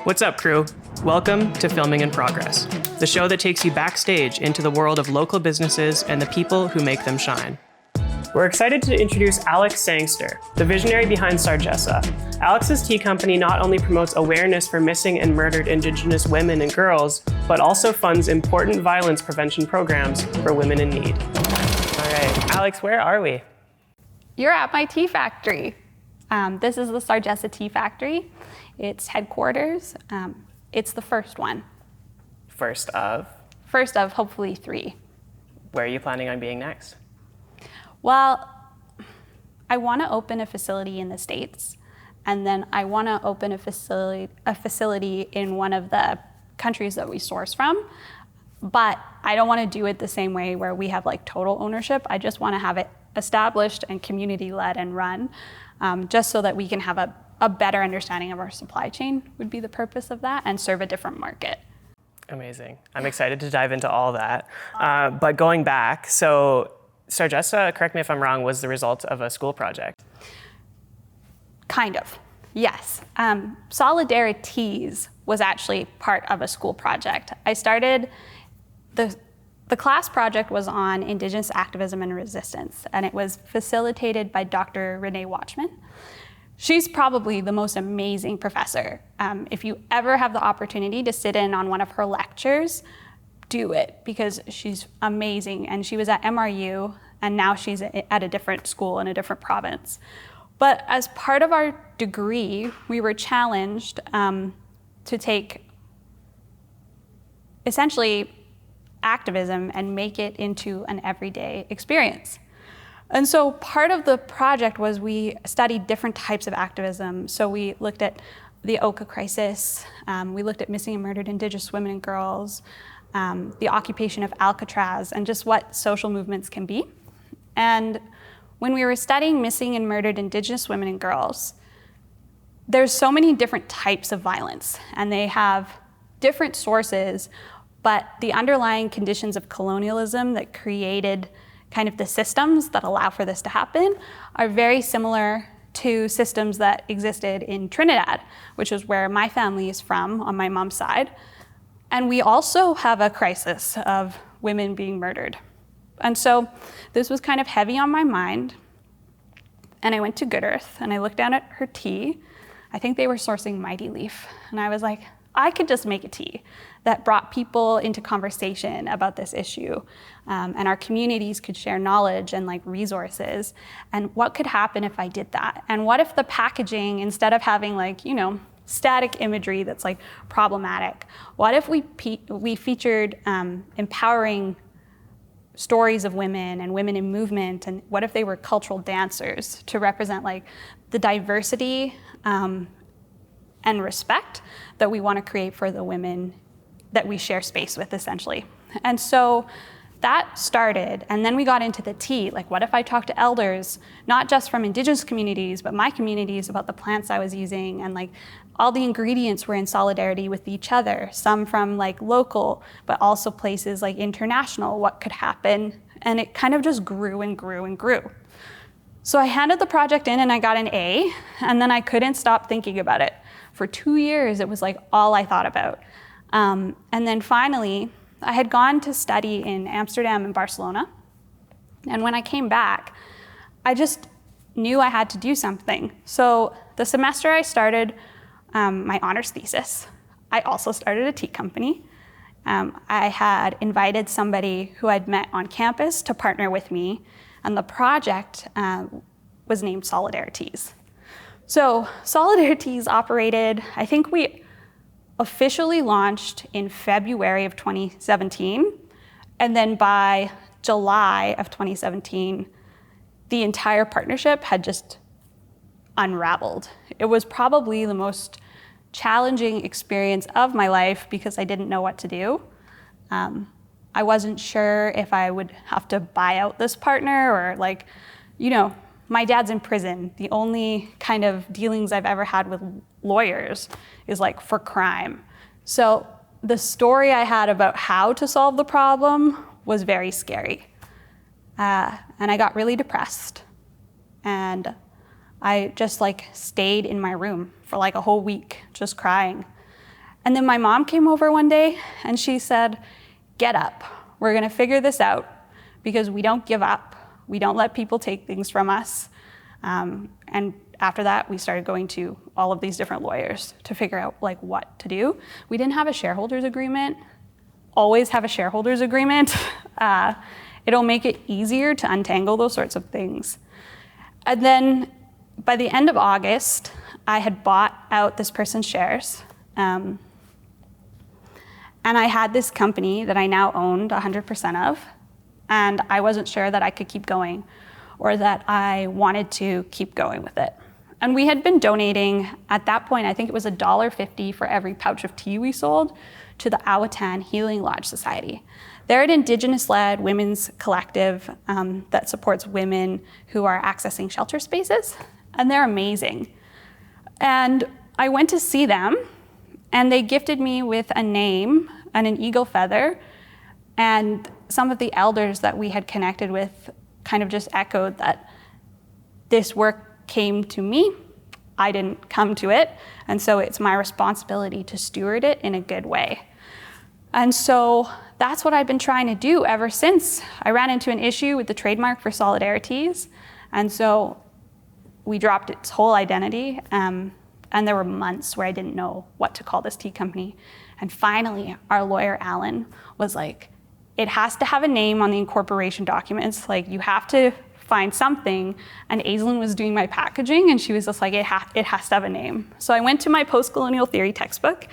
What's up, crew? Welcome to Filming in Progress, the show that takes you backstage into the world of local businesses and the people who make them shine. We're excited to introduce Alex Sangster, the visionary behind Sarjesa. Alex's tea company not only promotes awareness for missing and murdered Indigenous women and girls, but also funds important violence prevention programs for women in need. All right, Alex, where are we? You're at my tea factory. This is the Sarjesa tea factory. Its headquarters. It's the first one. First of? First of hopefully 3. Where are you planning on being next? Well, I want to open a facility in the States, and then I want to open a facility in one of the countries that we source from. But I don't want to do it the same way where we have like total ownership. I just want to have it established and community-led and run, just so that we can have a better understanding of our supply chain would be the purpose of that, and serve a different market. Amazing. I'm excited to dive into all that. But going back, so Sarjesa, correct me if I'm wrong, was the result of a school project. Kind of, yes. Solidarities was actually part of a school project. I started, the class project was on Indigenous activism and resistance, and it was facilitated by Dr. Renee Watchman. She's probably the most amazing professor. If you ever have the opportunity to sit in on one of her lectures, do it, because she's amazing. And she was at MRU, and now she's at a different school in a different province. But as part of our degree, we were challenged to take essentially activism and make it into an everyday experience. And so part of the project was we studied different types of activism. So we looked at the Oka crisis, we looked at missing and murdered Indigenous women and girls, the occupation of Alcatraz, and just what social movements can be. And when we were studying missing and murdered Indigenous women and girls, there's so many different types of violence, and they have different sources, but the underlying conditions of colonialism that created kind of the systems that allow for this to happen are very similar to systems that existed in Trinidad, which is where my family is from on my mom's side. And we also have a crisis of women being murdered. And so this was kind of heavy on my mind. And I went to Good Earth and I looked down at her tea. I think they were sourcing Mighty Leaf. And I was like, I could just make a tea that brought people into conversation about this issue. And our communities could share knowledge and like resources. And what could happen if I did that? And what if the packaging, instead of having like, static imagery that's like problematic, what if we featured empowering stories of women and women in movement, and what if they were cultural dancers to represent like the diversity and respect that we want to create for the women that we share space with, essentially. And so that started, and then we got into the tea. Like, what if I talked to elders, not just from Indigenous communities, but my communities, about the plants I was using, and like all the ingredients were in solidarity with each other, some from like local, but also places like international, what could happen? And it kind of just grew and grew and grew. So I handed the project in and I got an A, and then I couldn't stop thinking about it. For 2 years, it was like all I thought about. And then finally, I had gone to study in Amsterdam and Barcelona. And when I came back, I just knew I had to do something. So the semester I started my honors thesis. I also started a tea company. I had invited somebody who I'd met on campus to partner with me, and the project was named Solidarities. So Solidarities operated, I think we officially launched in February of 2017, and then by July of 2017, the entire partnership had just unraveled. It was probably the most challenging experience of my life because I didn't know what to do. I wasn't sure if I would have to buy out this partner, or like, my dad's in prison. The only kind of dealings I've ever had with lawyers is like for crime. So the story I had about how to solve the problem was very scary. And I got really depressed. And I just like stayed in my room for like a whole week, just crying. And then my mom came over one day and she said, get up, we're gonna figure this out because we don't give up. We don't let people take things from us. And after that, we started going to all of these different lawyers to figure out like what to do. We didn't have a shareholders agreement. Always have a shareholders agreement. It'll make it easier to untangle those sorts of things. And then by the end of August, I had bought out this person's shares. And I had this company that I now owned 100% of. And I wasn't sure that I could keep going or that I wanted to keep going with it. And we had been donating, at that point, I think it was $1.50 for every pouch of tea we sold, to the Awatan Healing Lodge Society. They're an Indigenous-led women's collective that supports women who are accessing shelter spaces, and they're amazing. And I went to see them, and they gifted me with a name and an eagle feather, and some of the elders that we had connected with kind of just echoed that this work came to me. I didn't come to it, and so it's my responsibility to steward it in a good way. And so that's what I've been trying to do ever since. I ran into an issue with the trademark for solidarities, and so we dropped its whole identity, and there were months where I didn't know what to call this tea company. And finally, our lawyer, Alan, was like, it has to have a name on the incorporation documents. Like, you have to find something. And Aislinn was doing my packaging, and she was just like, it has to have a name. So I went to my post-colonial theory textbook,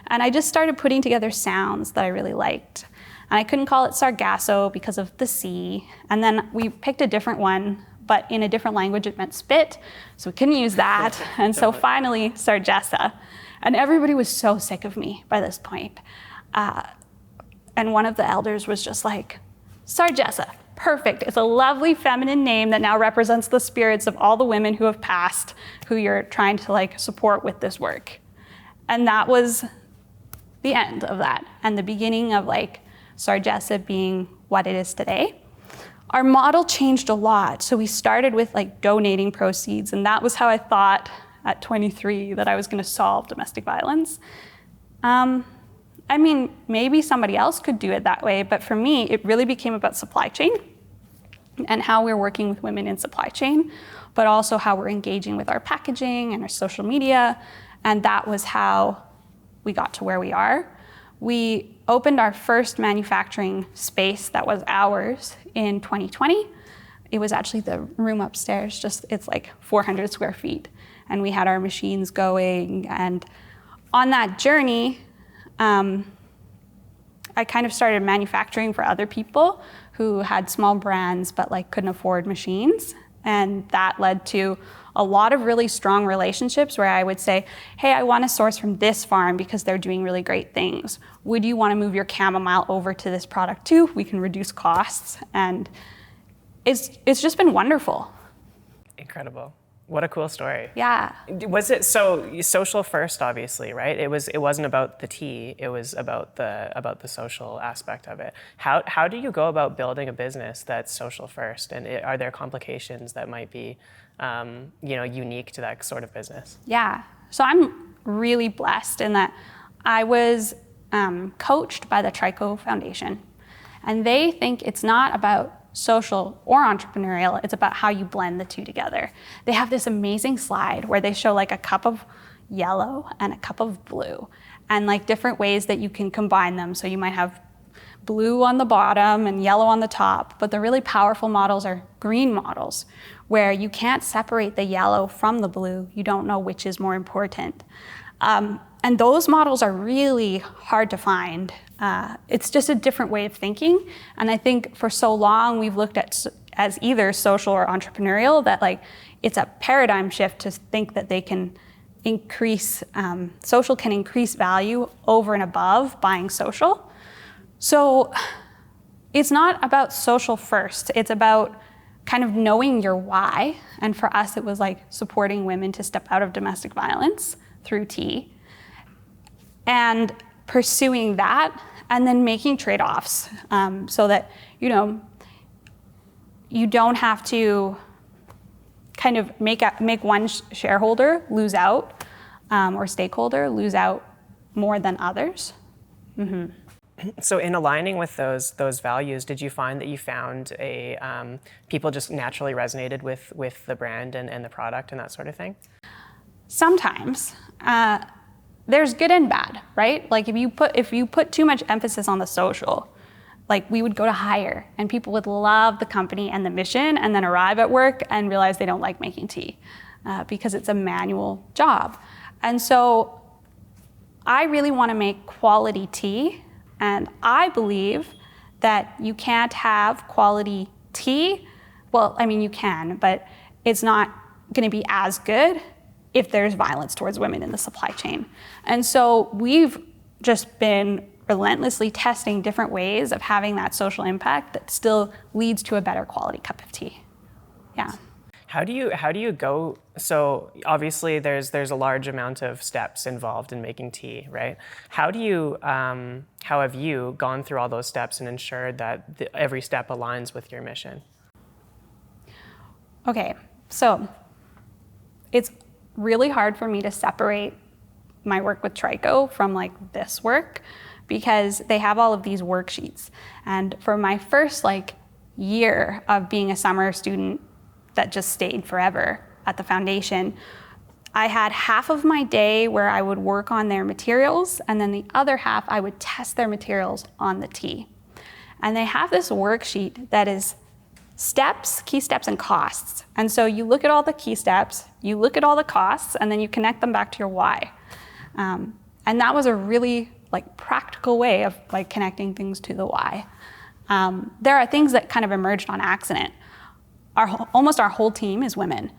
and I just started putting together sounds that I really liked. And I couldn't call it Sargasso because of the sea. And then we picked a different one, but in a different language it meant spit, so we couldn't use that. And so finally, Sarjesa. And everybody was so sick of me by this point. And one of the elders was just like, Sarjesa, perfect. It's a lovely feminine name that now represents the spirits of all the women who have passed, who you're trying to like support with this work. And that was the end of that, and the beginning of like Sarjesa being what it is today. Our model changed a lot. So we started with like donating proceeds, and that was how I thought at 23 that I was gonna solve domestic violence. I mean, maybe somebody else could do it that way, but for me, it really became about supply chain and how we're working with women in supply chain, but also how we're engaging with our packaging and our social media, and that was how we got to where we are. We opened our first manufacturing space that was ours in 2020. It was actually the room upstairs, it's like 400 square feet. And we had our machines going. And on that journey, I kind of started manufacturing for other people who had small brands but like couldn't afford machines. And that led to a lot of really strong relationships where I would say, hey, I want to source from this farm because they're doing really great things. Would you want to move your chamomile over to this product too? We can reduce costs. And it's just been wonderful. Incredible. What a cool story. Yeah. Was it so social first, obviously, right? It wasn't about the tea. It was about the social aspect of it. How do you go about building a business that's social first? And are there complications that might be, unique to that sort of business? Yeah. So I'm really blessed in that I was coached by the Trico Foundation, and they think it's not about social or entrepreneurial, it's about how you blend the two together. They have this amazing slide where they show like a cup of yellow and a cup of blue and like different ways that you can combine them. So you might have blue on the bottom and yellow on the top, but the really powerful models are green models where you can't separate the yellow from the blue. You don't know which is more important. And those models are really hard to find. It's just a different way of thinking. And I think for so long we've looked at as either social or entrepreneurial, that like it's a paradigm shift to think that they can increase, social can increase value over and above buying social. So it's not about social first, it's about kind of knowing your why. And for us, it was like supporting women to step out of domestic violence through tea and pursuing that, and then making trade-offs so that, you don't have to kind of make one shareholder lose out or stakeholder lose out more than others. Mm-hmm. So in aligning with those values, did you find that you found people just naturally resonated with the brand and the product and that sort of thing? Sometimes. There's good and bad, right? Like if you put too much emphasis on the social, like we would go to hire and people would love the company and the mission and then arrive at work and realize they don't like making tea because it's a manual job. And so I really want to make quality tea, and I believe that you can't have quality tea. Well, I mean, you can, but it's not going to be as good if there's violence towards women in the supply chain. And so we've just been relentlessly testing different ways of having that social impact that still leads to a better quality cup of tea. Yeah. How do you go? So obviously there's a large amount of steps involved in making tea, right? How have you gone through all those steps and ensured that every step aligns with your mission? Okay, so it's really hard for me to separate my work with Trico from like this work because they have all of these worksheets. And for my first year of being a summer student that just stayed forever at the foundation, I had half of my day where I would work on their materials, and then the other half I would test their materials on the tea. And they have this worksheet that is steps, key steps, and costs. And so you look at all the key steps, you look at all the costs, and then you connect them back to your why. And that was a really practical way of connecting things to the why. There are things that kind of emerged on accident. Almost our whole team is women.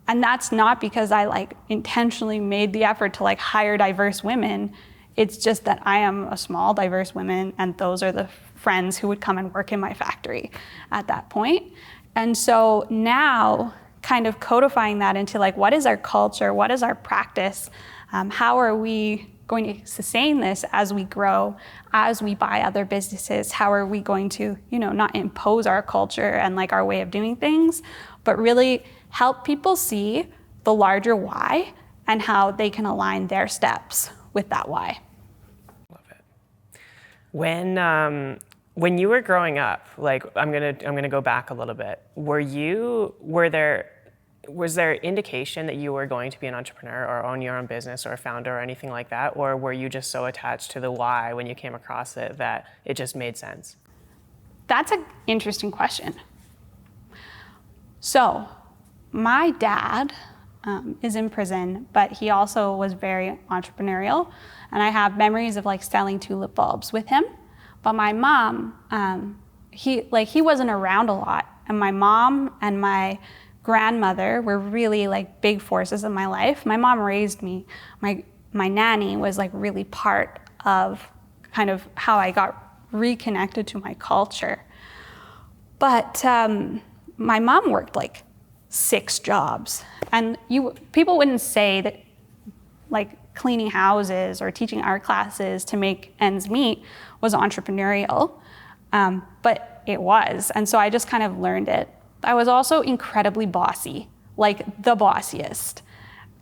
And that's not because I intentionally made the effort to hire diverse women. It's just that I am a small, diverse woman, and those are the friends who would come and work in my factory at that point. And so now kind of codifying that into what is our culture, what is our practice, how are we going to sustain this as we grow, as we buy other businesses, how are we going to, not impose our culture and our way of doing things, but really help people see the larger why and how they can align their steps with that why. Love it. When you were growing up, I'm gonna go back a little bit. Was there indication that you were going to be an entrepreneur or own your own business or a founder or anything like that? Or were you just so attached to the why when you came across it that it just made sense? That's an interesting question. So my dad is in prison, but he also was very entrepreneurial. And I have memories of selling tulip bulbs with him. But my mom, he wasn't around a lot. And my mom and my grandmother were really big forces in my life. My mom raised me. My nanny was really part of kind of how I got reconnected to my culture. But my mom worked 6 jobs. And people wouldn't say that cleaning houses or teaching art classes to make ends meet was entrepreneurial, but it was. And so I just kind of learned it. I was also incredibly bossy, the bossiest.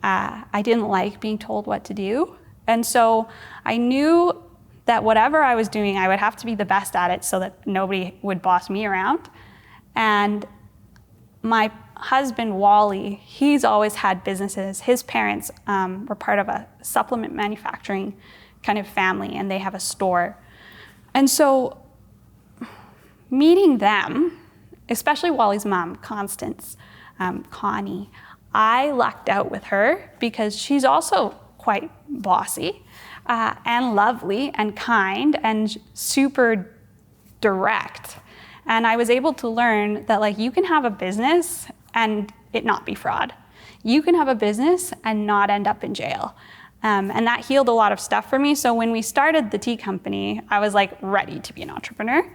I didn't like being told what to do. And so I knew that whatever I was doing, I would have to be the best at it so that nobody would boss me around. And my husband, Wally, he's always had businesses. His parents were part of a supplement manufacturing kind of family, and they have a store. And so meeting them, especially Wally's mom, Constance, Connie, I lucked out with her because she's also quite bossy and lovely and kind and super direct. And I was able to learn that you can have a business and it not be fraud. You can have a business and not end up in jail. And that healed a lot of stuff for me. So when we started the tea company, I was ready to be an entrepreneur.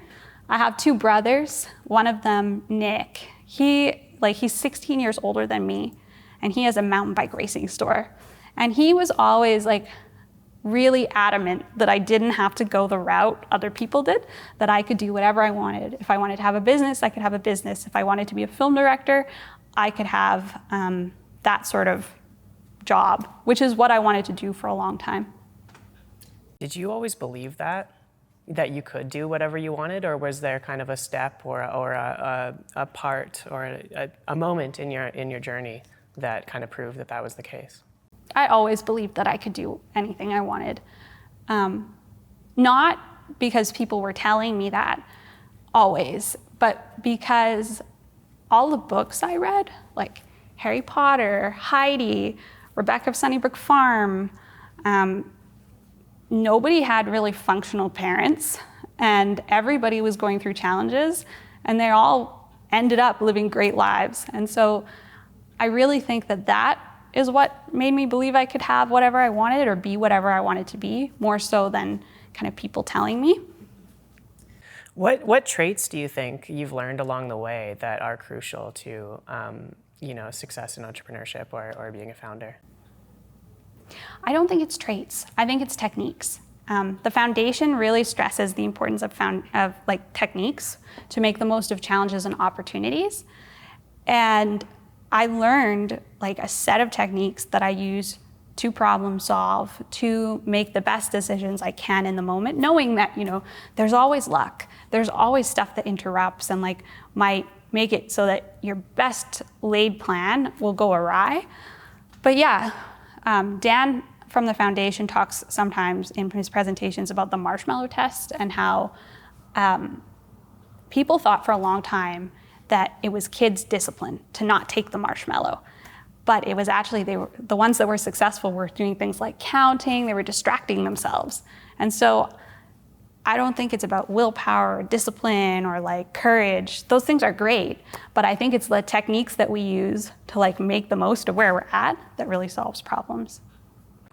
I have 2 brothers. One of them, Nick, he's 16 years older than me, and he has a mountain bike racing store. And he was always really adamant that I didn't have to go the route other people did, that I could do whatever I wanted. If I wanted to have a business, I could have a business. If I wanted to be a film director, I could have that sort of job, which is what I wanted to do for a long time. Did you always believe that you could do whatever you wanted, or was there kind of a step or a part or a moment in your journey that kind of proved that was the case? I always believed that I could do anything I wanted. Not because people were telling me that always, but because all the books I read, like Harry Potter, Heidi, Rebecca of Sunnybrook Farm, nobody had really functional parents, and everybody was going through challenges, and they all ended up living great lives. And so I really think that is what made me believe I could have whatever I wanted or be whatever I wanted to be, more so than kind of people telling me. What traits do you think you've learned along the way that are crucial to success in entrepreneurship or being a founder? I don't think it's traits. I think it's techniques. The foundation really stresses the importance of techniques to make the most of challenges and opportunities. And I learned a set of techniques that I use to problem solve, to make the best decisions I can in the moment, knowing that, there's always luck. There's always stuff that interrupts and might make it so that your best laid plan will go awry. But yeah, Dan from the foundation talks sometimes in his presentations about the marshmallow test and how people thought for a long time that it was kids' discipline to not take the marshmallow. But it was actually, the ones that were successful were doing things like counting, they were distracting themselves. And so I don't think it's about willpower or discipline or courage. Those things are great, but I think it's the techniques that we use to make the most of where we're at that really solves problems.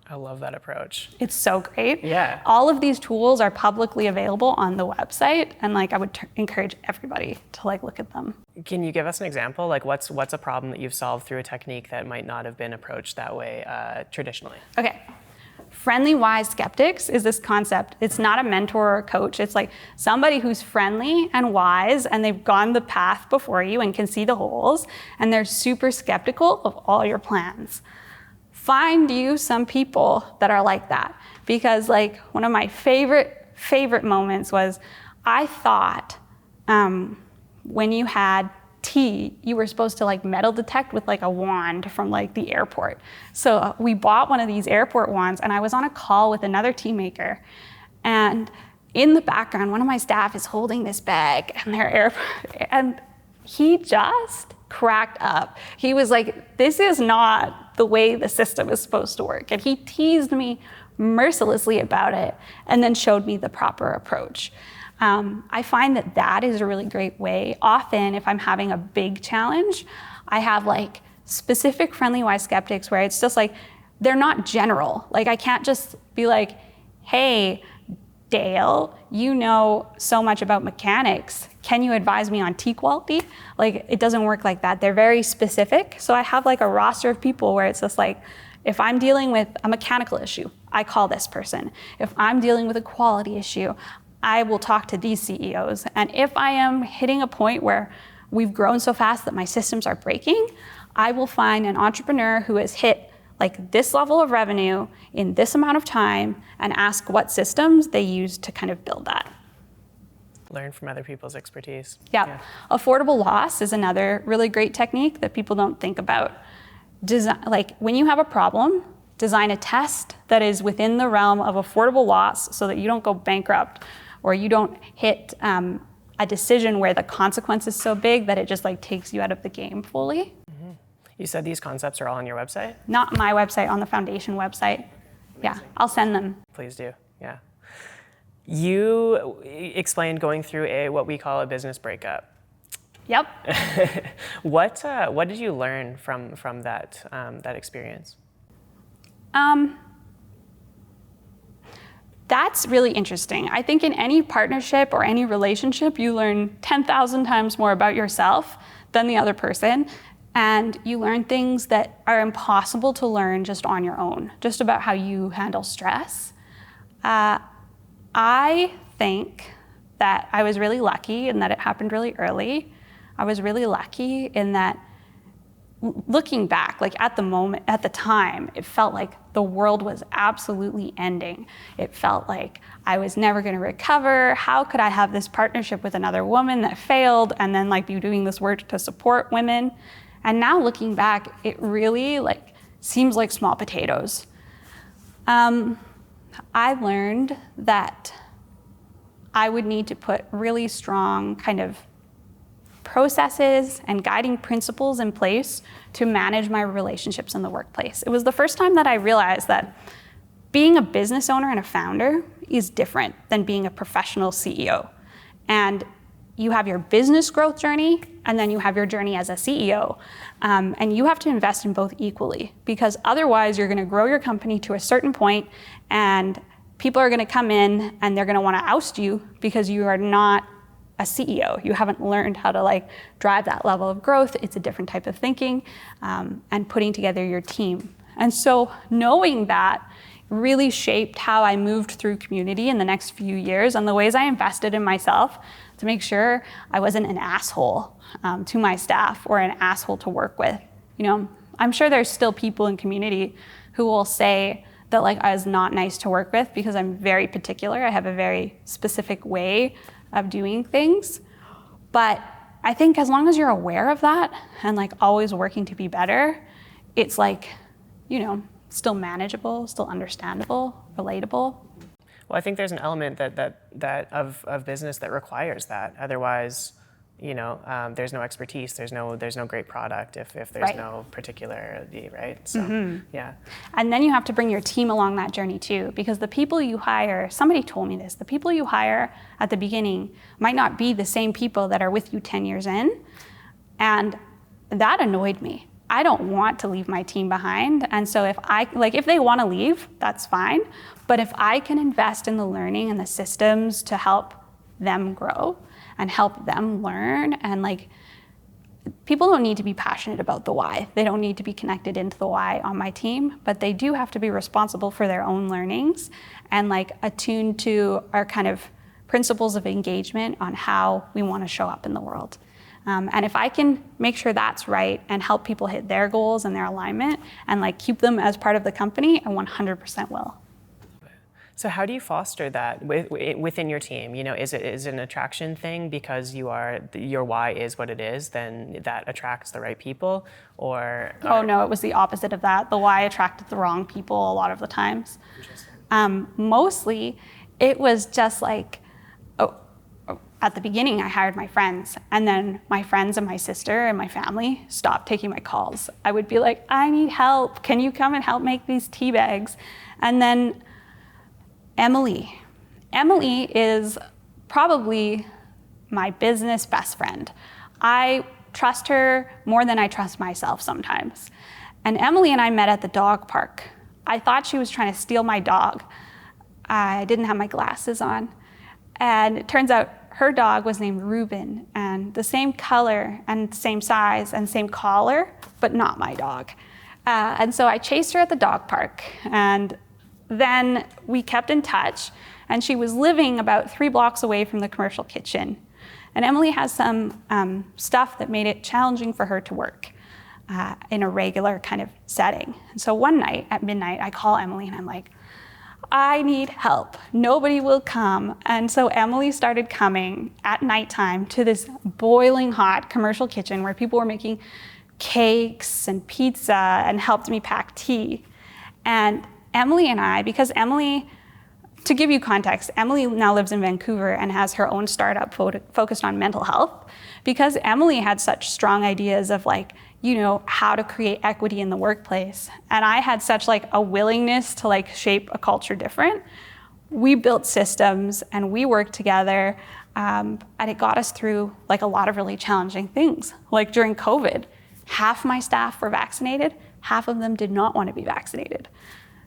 I love that approach. It's so great. Yeah. All of these tools are publicly available on the website, and I would encourage everybody to look at them. Can you give us an example? What's a problem that you've solved through a technique that might not have been approached that way traditionally? Okay. Friendly, wise skeptics is this concept. It's not a mentor or a coach. It's somebody who's friendly and wise, and they've gone the path before you and can see the holes, and they're super skeptical of all your plans. Find you some people that are like that, because one of my favorite moments was I thought when you had tea, you were supposed to metal detect with a wand from the airport. So we bought one of these airport wands, and I was on a call with another tea maker, and in the background, one of my staff is holding this bag and he just cracked up. He was like, "This is not the way the system is supposed to work." And he teased me mercilessly about it and then showed me the proper approach. I find that is a really great way. Often, if I'm having a big challenge, I have specific friendly wise skeptics where it's just they're not general. I can't just be like, "Hey, Dale, you know so much about mechanics. Can you advise me on tea quality?" It doesn't work like that. They're very specific. So I have a roster of people where it's just if I'm dealing with a mechanical issue, I call this person. If I'm dealing with a quality issue, I will talk to these CEOs. And if I am hitting a point where we've grown so fast that my systems are breaking, I will find an entrepreneur who has hit this level of revenue in this amount of time and ask what systems they use to kind of build that. Learn from other people's expertise. Yeah. Affordable loss is another really great technique that people don't think about. When you have a problem, design a test that is within the realm of affordable loss so that you don't go bankrupt or you don't hit a decision where the consequence is so big that it just takes you out of the game fully. Mm-hmm. You said these concepts are all on your website? Not my website, on the foundation website. Amazing. Yeah, I'll send them. Please do, yeah. You explained going through what we call a business breakup. Yep. What did you learn from that experience? That's really interesting. I think in any partnership or any relationship, you learn 10,000 times more about yourself than the other person. And you learn things that are impossible to learn just on your own, just about how you handle stress. I think that I was really lucky in that it happened really early. I was really lucky in that looking back, like at the time, it felt like the world was absolutely ending. It felt like I was never going to recover. How could I have this partnership with another woman that failed and then like be doing this work to support women? And now looking back, it really like seems like small potatoes. I learned that I would need to put really strong kind of processes and guiding principles in place to manage my relationships in the workplace. It was the first time that I realized that being a business owner and a founder is different than being a professional CEO. And you have your business growth journey, and then you have your journey as a CEO. And you have to invest in both equally, because otherwise you're gonna grow your company to a certain point, and people are gonna come in and they're gonna wanna oust you because you are not a CEO. You haven't learned how to like drive that level of growth. It's a different type of thinking, and putting together your team. And so knowing that really shaped how I moved through community in the next few years and the ways I invested in myself to make sure I wasn't an asshole to my staff or an asshole to work with. You know, I'm sure there's still people in community who will say that like I was not nice to work with because I'm very particular. I have a very specific way of doing things. But I think as long as you're aware of that and like always working to be better, it's like, you know, still manageable, still understandable, relatable. Well, I think there's an element that of business that requires that. Otherwise, you know, there's no expertise, there's no great product if there's right. no particularity, right? So, yeah. And then you have to bring your team along that journey too, because the people you hire, somebody told me this, the people you hire at the beginning might not be the same people that are with you 10 years in. And that annoyed me. I don't want to leave my team behind. And so if they want to leave, that's fine. But if I can invest in the learning and the systems to help them grow and help them learn, and like, people don't need to be passionate about the why. They don't need to be connected into the why on my team, but they do have to be responsible for their own learnings and like attuned to our kind of principles of engagement on how we want to show up in the world. And if I can make sure that's right and help people hit their goals and their alignment and like keep them as part of the company, I 100% will. So how do you foster that within your team? You know, is it an attraction thing because your why is what it is, then that attracts the right people, or? Oh no, it was the opposite of that. The why attracted the wrong people a lot of the times. Mostly, it was just like, at the beginning, I hired my friends, and then my friends and my sister and my family stopped taking my calls. I would be like, I need help. Can you come and help make these tea bags? And then Emily is probably my business best friend. I trust her more than I trust myself sometimes. And Emily and I met at the dog park. I thought she was trying to steal my dog. I didn't have my glasses on. And it turns out her dog was named Reuben, and the same color and same size and same collar, but not my dog. And so I chased her at the dog park, and then we kept in touch, and she was living about 3 blocks away from the commercial kitchen. And Emily has some stuff that made it challenging for her to work in a regular kind of setting. And so one night at midnight, I call Emily and I'm like, I need help. Nobody will come. And so Emily started coming at nighttime to this boiling hot commercial kitchen where people were making cakes and pizza and helped me pack tea. And Emily and I, because Emily, to give you context, Emily now lives in Vancouver and has her own startup focused on mental health. Because Emily had such strong ideas of like, you know, how to create equity in the workplace. And I had such like a willingness to like shape a culture different. We built systems and we worked together, and it got us through like a lot of really challenging things. Like during COVID, half my staff were vaccinated, half of them did not want to be vaccinated.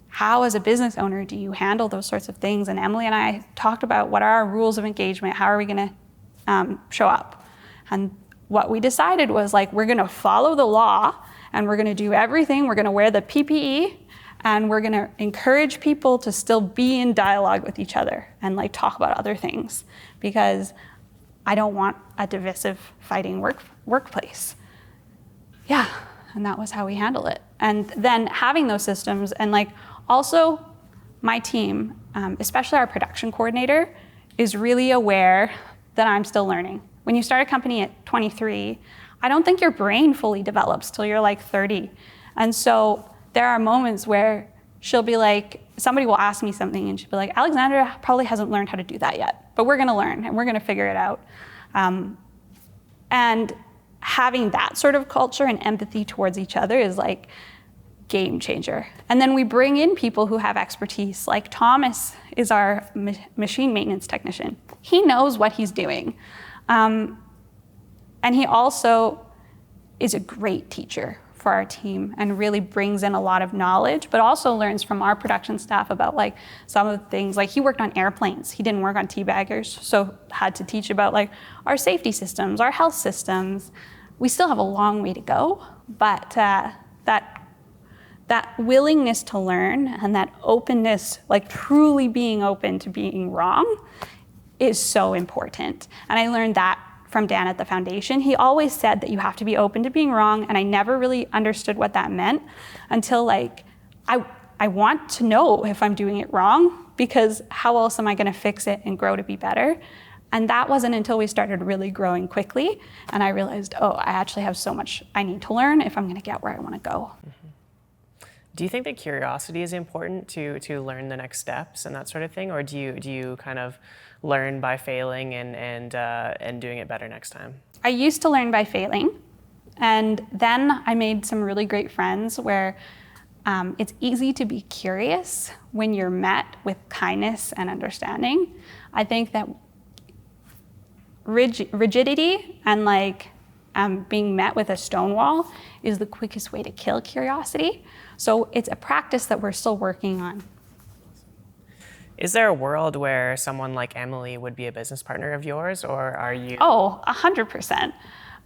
How as a business owner do you handle those sorts of things? And Emily and I talked about what are our rules of engagement, how are we gonna show up? And what we decided was like, we're gonna follow the law and we're gonna do everything. We're gonna wear the PPE and we're gonna encourage people to still be in dialogue with each other and like talk about other things, because I don't want a divisive fighting workplace. Yeah, And that was how we handle it. And then having those systems, and like also my team, especially our production coordinator, is really aware that I'm still learning. When you start a company at 23, I don't think your brain fully develops till you're like 30. And so there are moments where she'll be like, somebody will ask me something and she'll be like, Alexandra probably hasn't learned how to do that yet, but we're gonna learn and we're gonna figure it out. And having that sort of culture and empathy towards each other is like game changer. And then we bring in people who have expertise, like Thomas is our machine maintenance technician. He knows what he's doing. And he also is a great teacher for our team and really brings in a lot of knowledge, but also learns from our production staff about like some of the things, like he worked on airplanes. He didn't work on teabaggers, so had to teach about like our safety systems, our health systems. We still have a long way to go, but that willingness to learn and that openness, like truly being open to being wrong, is so important. And I learned that from Dan at the foundation. He always said that you have to be open to being wrong, and I never really understood what that meant until like, I want to know if I'm doing it wrong, because how else am I gonna fix it and grow to be better? And that wasn't until we started really growing quickly, and I realized, oh, I actually have so much I need to learn if I'm gonna get where I wanna go. Do you think that curiosity is important to learn the next steps and that sort of thing, or do you kind of learn by failing and doing it better next time? I used to learn by failing, and then I made some really great friends where it's easy to be curious when you're met with kindness and understanding. I think that rigidity and like being met with a stone wall is the quickest way to kill curiosity. So it's a practice that we're still working on. Is there a world where someone like Emily would be a business partner of yours, or are you? Oh, 100%.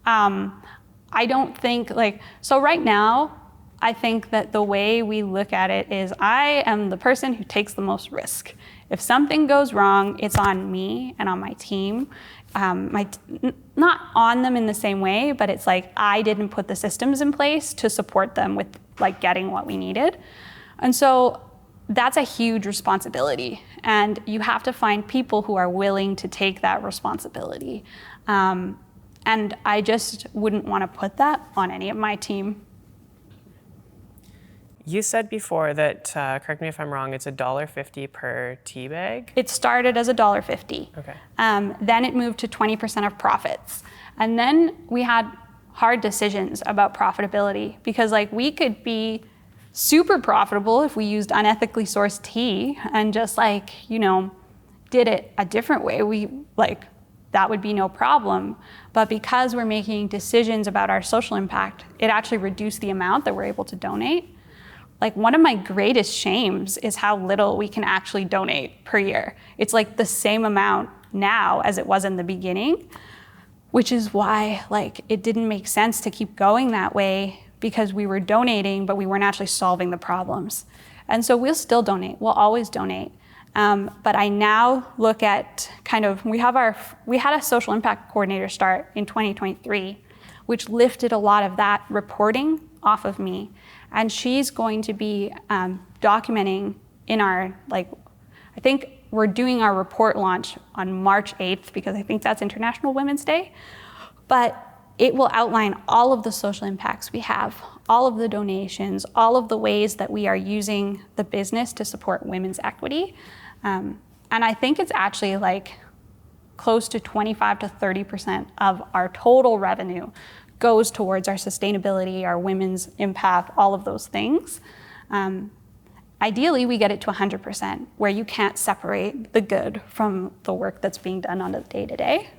I don't think so right now, I think that the way we look at it is I am the person who takes the most risk. If something goes wrong, it's on me and on my team. Not on them in the same way, but it's like I didn't put the systems in place to support them with like getting what we needed. And so that's a huge responsibility. And you have to find people who are willing to take that responsibility. And I just wouldn't want to put that on any of my team. You said before that, correct me if I'm wrong, it's $1.50 per tea bag? It started as $1.50. Okay. Then it moved to 20% of profits. And then we had hard decisions about profitability, because like we could be super profitable if we used unethically sourced tea and just like, did it a different way. That would be no problem. But because we're making decisions about our social impact, it actually reduced the amount that we're able to donate. Like one of my greatest shames is how little we can actually donate per year. It's like the same amount now as it was in the beginning, which is why it didn't make sense to keep going that way, because we were donating, but we weren't actually solving the problems. And so we'll still donate, we'll always donate. But I now look at we had a social impact coordinator start in 2023, which lifted a lot of that reporting off of me. And she's going to be documenting in our, I think we're doing our report launch on March 8th, because I think that's International Women's Day. But it will outline all of the social impacts we have, all of the donations, all of the ways that we are using the business to support women's equity. And I think it's actually close to 25 to 30% of our total revenue goes towards our sustainability, our women's impact, all of those things. Ideally, we get it to 100%, where you can't separate the good from the work that's being done on a day-to-day.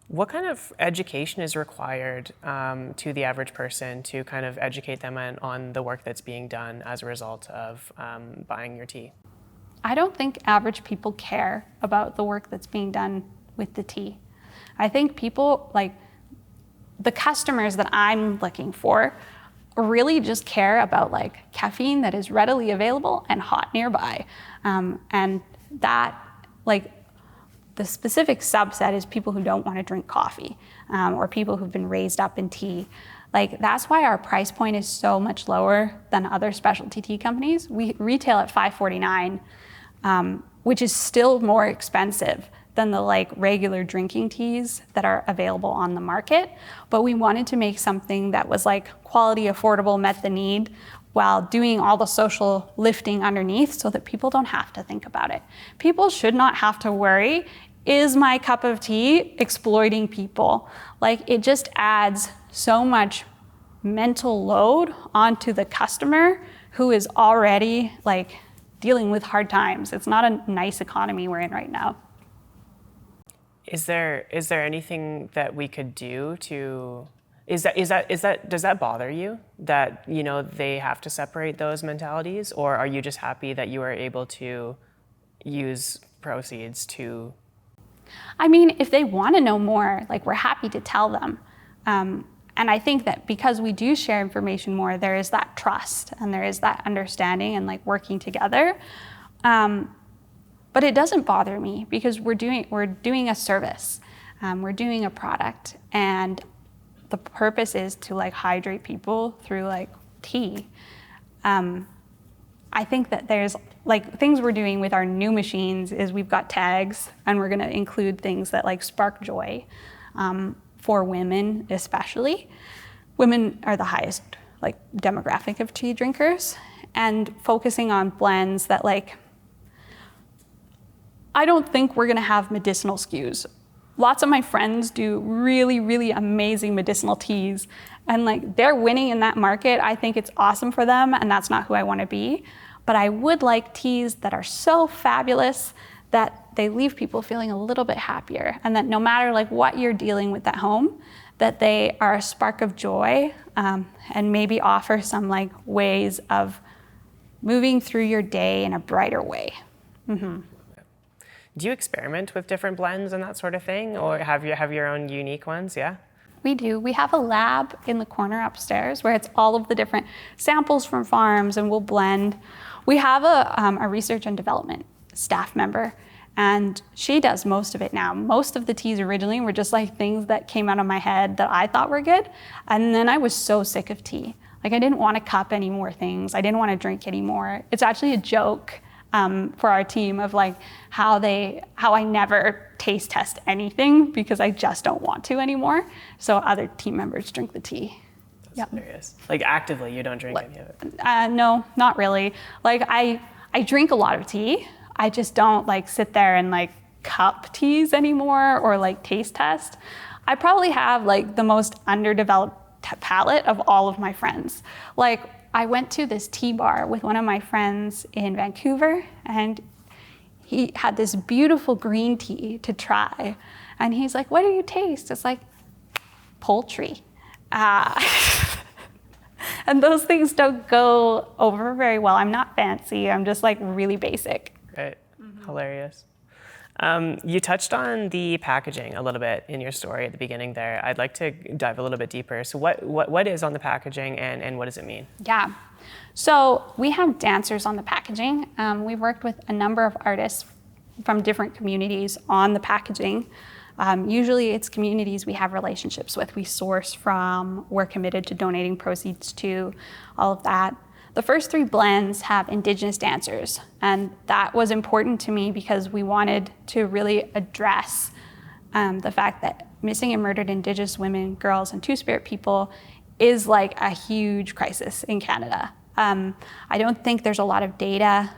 What kind of education is required to the average person to kind of educate them on the work that's being done as a result of buying your tea? I don't think average people care about the work that's being done with the tea. I think people, the customers that I'm looking for, really just care about caffeine that is readily available and hot nearby. And that, the specific subset is people who don't want to drink coffee, or people who've been raised up in tea. Like, that's why our price point is so much lower than other specialty tea companies. We retail at $5.49, which is still more expensive than the like regular drinking teas that are available on the market. But we wanted to make something that was like quality, affordable, met the need, while doing all the social lifting underneath so that people don't have to think about it. People should not have to worry, is my cup of tea exploiting people? Like, it just adds so much mental load onto the customer who is already like dealing with hard times. It's not a nice economy we're in right now. Is there anything that we could do to, does that bother you that, you know, they have to separate those mentalities, or are you just happy that you are able to use proceeds to? I mean, if they want to know more, like, we're happy to tell them. And I think that because we do share information more, there is that trust and there is that understanding and like working together. But it doesn't bother me because we're doing a service, we're doing a product, and the purpose is to like hydrate people through like tea. I think that there's like things we're doing with our new machines is we've got tags, and we're going to include things that like spark joy for women, especially. Women are the highest like demographic of tea drinkers, and focusing on blends that like, I don't think we're gonna have medicinal SKUs. Lots of my friends do really, really amazing medicinal teas, and like they're winning in that market. I think it's awesome for them, and that's not who I wanna be. But I would like teas that are so fabulous that they leave people feeling a little bit happier, and that no matter like what you're dealing with at home, that they are a spark of joy, and maybe offer some like ways of moving through your day in a brighter way. Mm-hmm. Do you experiment with different blends and that sort of thing, or have your own unique ones? Yeah. We do. We have a lab in the corner upstairs where it's all of the different samples from farms, and we'll blend. We have a research and development staff member, and she does most of it now. Most of the teas originally were just like things that came out of my head that I thought were good, and then I was so sick of tea. Like, I didn't want to cup any more things. I didn't want to drink anymore. It's actually a joke for our team of like how I never taste test anything because I just don't want to anymore. So other team members drink the tea. That's hilarious. Like, actively, you don't drink any of it? No, not really. Like, I drink a lot of tea. I just don't like sit there and like cup teas anymore or like taste test. I probably have like the most underdeveloped palate of all of my friends. Like, I went to this tea bar with one of my friends in Vancouver, and he had this beautiful green tea to try. And he's like, "What do you taste?" It's like, poultry. And those things don't go over very well. I'm not fancy. I'm just like really basic. Right. Mm-hmm. Hilarious. You touched on the packaging a little bit in your story at the beginning there. I'd like to dive a little bit deeper. So what is on the packaging, and what does it mean? Yeah. So we have dancers on the packaging. We've worked with a number of artists from different communities on the packaging. Usually it's communities we have relationships with, we source from, we're committed to donating proceeds to, all of that. The first 3 blends have Indigenous dancers, and that was important to me because we wanted to really address the fact that missing and murdered Indigenous women, girls, and Two-Spirit people is like a huge crisis in Canada. I don't think there's a lot of data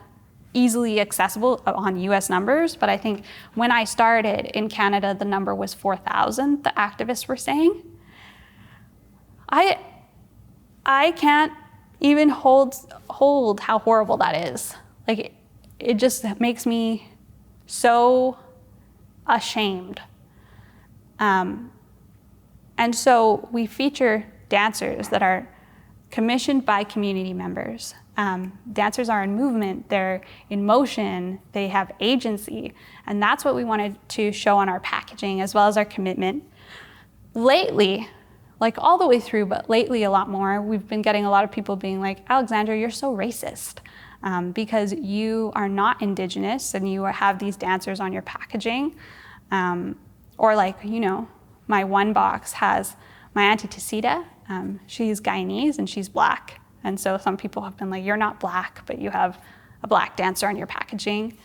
easily accessible on US numbers, but I think when I started in Canada, the number was 4,000, the activists were saying. I can't even hold how horrible that is. Like, it just makes me so ashamed. And so we feature dancers that are commissioned by community members. Dancers are in movement, they're in motion, they have agency, and that's what we wanted to show on our packaging as well as our commitment. Lately, like all the way through, but lately a lot more, we've been getting a lot of people being like, "Alexandra, you're so racist because you are not Indigenous and you have these dancers on your packaging." Or like, you know, my one box has my Auntie Tacita, She's Guyanese and she's Black. And so some people have been like, you're not Black, but you have a Black dancer on your packaging.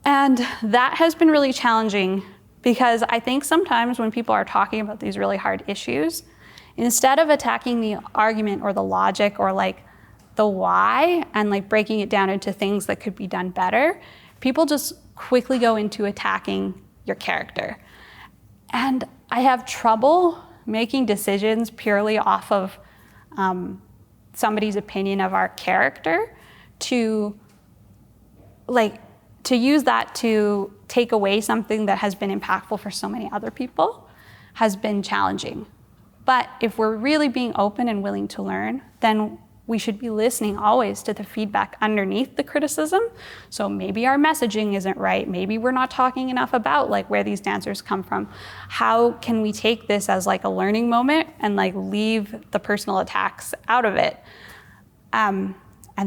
And that has been really challenging because I think sometimes when people are talking about these really hard issues, instead of attacking the argument or the logic or like the why and like breaking it down into things that could be done better, people just quickly go into attacking your character. And I have trouble making decisions purely off of somebody's opinion of our character to use that to take away something that has been impactful for so many other people has been challenging. But if we're really being open and willing to learn, then we should be listening always to the feedback underneath the criticism. So maybe our messaging isn't right. Maybe we're not talking enough about like where these dancers come from. How can we take this as like a learning moment and like leave the personal attacks out of it? And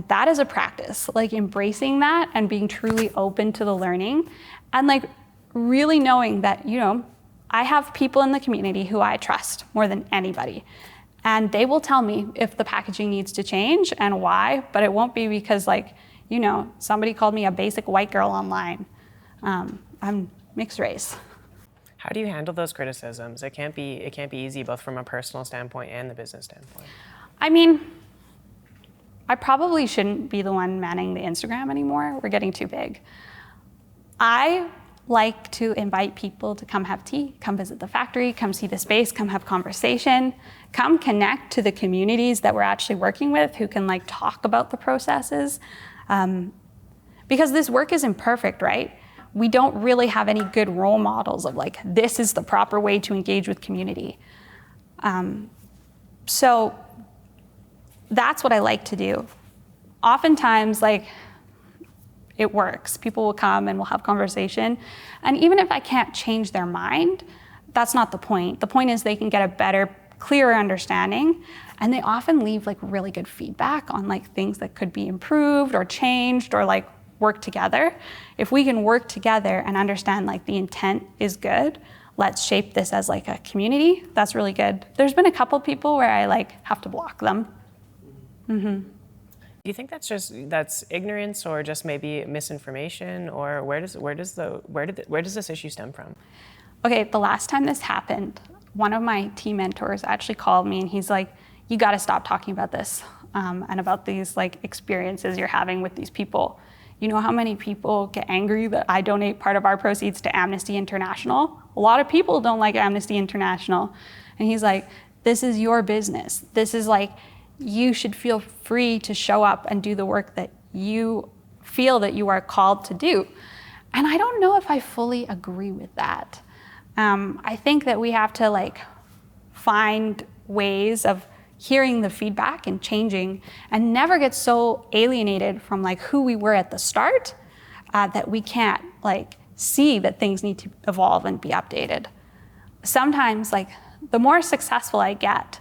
that is a practice, like embracing that and being truly open to the learning and like really knowing that, you know, I have people in the community who I trust more than anybody. And they will tell me if the packaging needs to change and why, but it won't be because like, you know, somebody called me a basic white girl online. I'm mixed race. How do you handle those criticisms? It can't be easy both from a personal standpoint and the business standpoint. I mean, I probably shouldn't be the one manning the Instagram anymore. We're getting too big. I like to invite people to come have tea, come visit the factory, come see the space, come have conversation, come connect to the communities that we're actually working with who can like talk about the processes. Because this work is imperfect, right? We don't really have any good role models of like, this is the proper way to engage with community. So that's what I like to do. Oftentimes, like, it works. People will come and we'll have conversation. And even if I can't change their mind, that's not the point. The point is they can get a better, clearer understanding. And they often leave like really good feedback on like things that could be improved or changed or like work together. If we can work together and understand like the intent is good, let's shape this as like a community, that's really good. There's been a couple people where I like have to block them. Mm-hmm. Do you think that's ignorance or just maybe misinformation, or where does this issue stem from? Okay, the last time this happened, one of my team mentors actually called me and he's like, you got to stop talking about this and about these like experiences you're having with these people. You know how many people get angry that I donate part of our proceeds to Amnesty International? A lot of people don't like Amnesty International. And he's like, this is your business. This is like, you should feel free to show up and do the work that you feel that you are called to do. And I don't know if I fully agree with that. I think that we have to like find ways of hearing the feedback and changing and never get so alienated from like who we were at the start that we can't like see that things need to evolve and be updated. Sometimes like the more successful I get,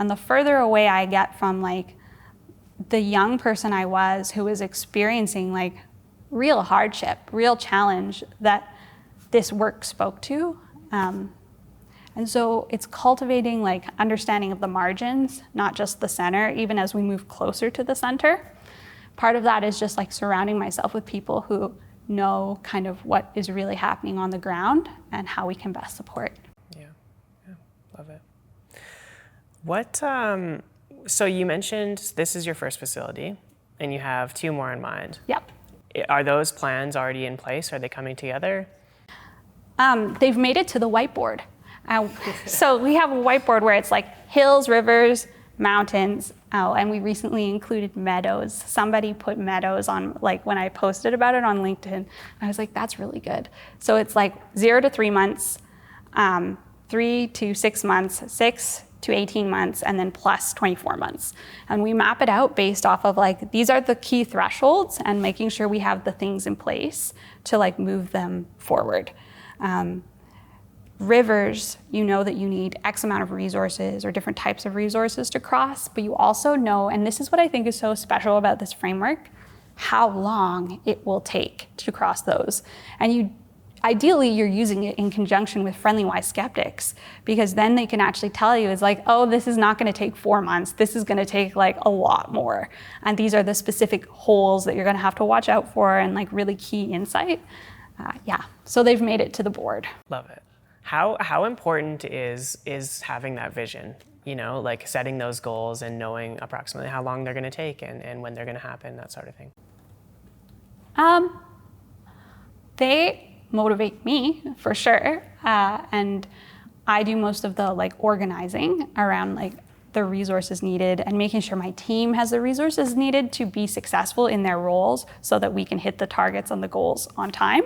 and the further away I get from like the young person I was who was experiencing like real hardship, real challenge that this work spoke to. And so it's cultivating like understanding of the margins, not just the center, even as we move closer to the center. Part of that is just like surrounding myself with people who know kind of what is really happening on the ground and how we can best support. Yeah, love it. So you mentioned this is your first facility and you have 2 more in mind. Yep. Are those plans already in place? Are they coming together? They've made it to the whiteboard. So we have a whiteboard where it's like hills, rivers, mountains, and we recently included meadows. Somebody put meadows on, like when I posted about it on LinkedIn, I was like, that's really good. So it's like 0 to 3 months, 3 to 6 months, 6 to 18 months, and then plus 24 months. And we map it out based off of like, these are the key thresholds and making sure we have the things in place to like move them forward. Rivers, you know that you need X amount of resources or different types of resources to cross, but you also know, and this is what I think is so special about this framework, how long it will take to cross those. And ideally you're using it in conjunction with friendly wise skeptics, because then they can actually tell you, it's like, oh, this is not going to take 4 months. This is going to take like a lot more. And these are the specific holes that you're going to have to watch out for, and like really key insight. So they've made it to the board. Love it. How important is having that vision? You know, like setting those goals and knowing approximately how long they're going to take and when they're going to happen, that sort of thing. They motivate me for sure, and I do most of the like organizing around like the resources needed and making sure my team has the resources needed to be successful in their roles, so that we can hit the targets and the goals on time.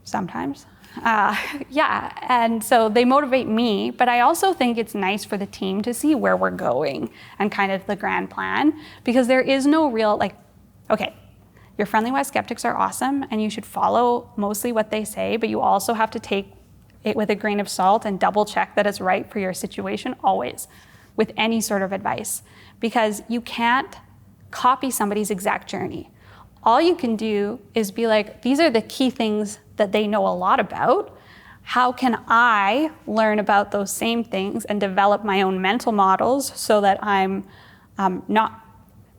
Sometimes. And so they motivate me, but I also think it's nice for the team to see where we're going and kind of the grand plan, because there is no real like, okay, your friendly wise skeptics are awesome and you should follow mostly what they say, but you also have to take it with a grain of salt and double check that it's right for your situation always with any sort of advice, because you can't copy somebody's exact journey. All you can do is be like, these are the key things that they know a lot about. How can I learn about those same things and develop my own mental models so that I'm not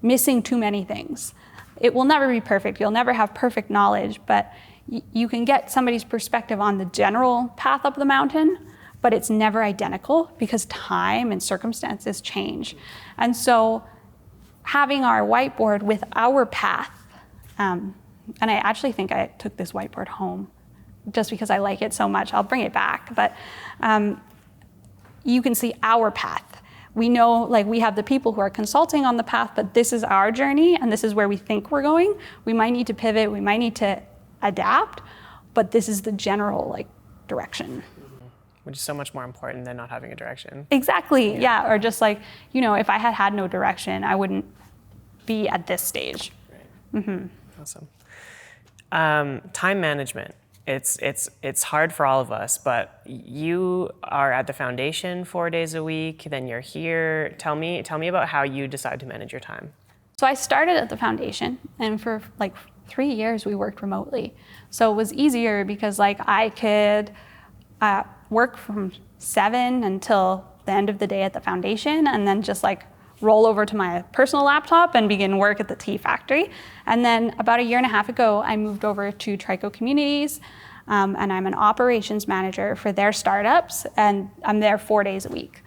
missing too many things? It will never be perfect. You'll never have perfect knowledge, but you can get somebody's perspective on the general path up the mountain, but it's never identical because time and circumstances change. And so having our whiteboard with our path, and I actually think I took this whiteboard home just because I like it so much. I'll bring it back, but you can see our path. We know, like, we have the people who are consulting on the path, but this is our journey and this is where we think we're going. We might need to pivot, we might need to adapt, but this is the general like direction. Which is so much more important than not having a direction. Exactly, yeah. Or just like, you know, if I had no direction, I wouldn't be at this stage. Right. Mm-hmm. Awesome. Time management. It's hard for all of us, but you are at the foundation 4 days a week, then you're here. Tell me about how you decide to manage your time. So I started at the foundation, and for like 3 years we worked remotely. So it was easier because like I could work from 7 until the end of the day at the foundation, and then just like roll over to my personal laptop and begin work at the tea factory. And then about 1.5 years ago, I moved over to Trico Communities, and I'm an operations manager for their startups, and I'm there 4 days a week.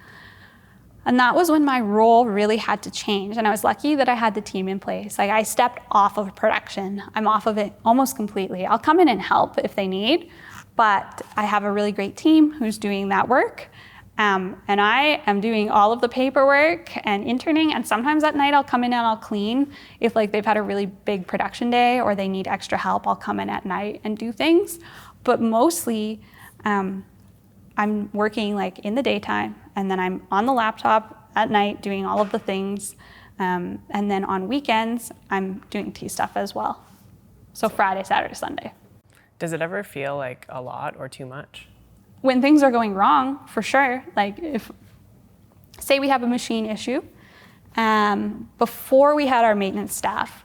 And that was when my role really had to change, and I was lucky that I had the team in place. Like, I stepped off of production. I'm off of it almost completely. I'll come in and help if they need, but I have a really great team who's doing that work. And I am doing all of the paperwork and interning, and sometimes at night I'll come in and I'll clean. If like they've had a really big production day or they need extra help, I'll come in at night and do things. But mostly I'm working like in the daytime, and then I'm on the laptop at night doing all of the things. And then on weekends, I'm doing tea stuff as well. So Friday, Saturday, Sunday. Does it ever feel like a lot or too much? When things are going wrong, for sure. Like if, say we have a machine issue, before we had our maintenance staff,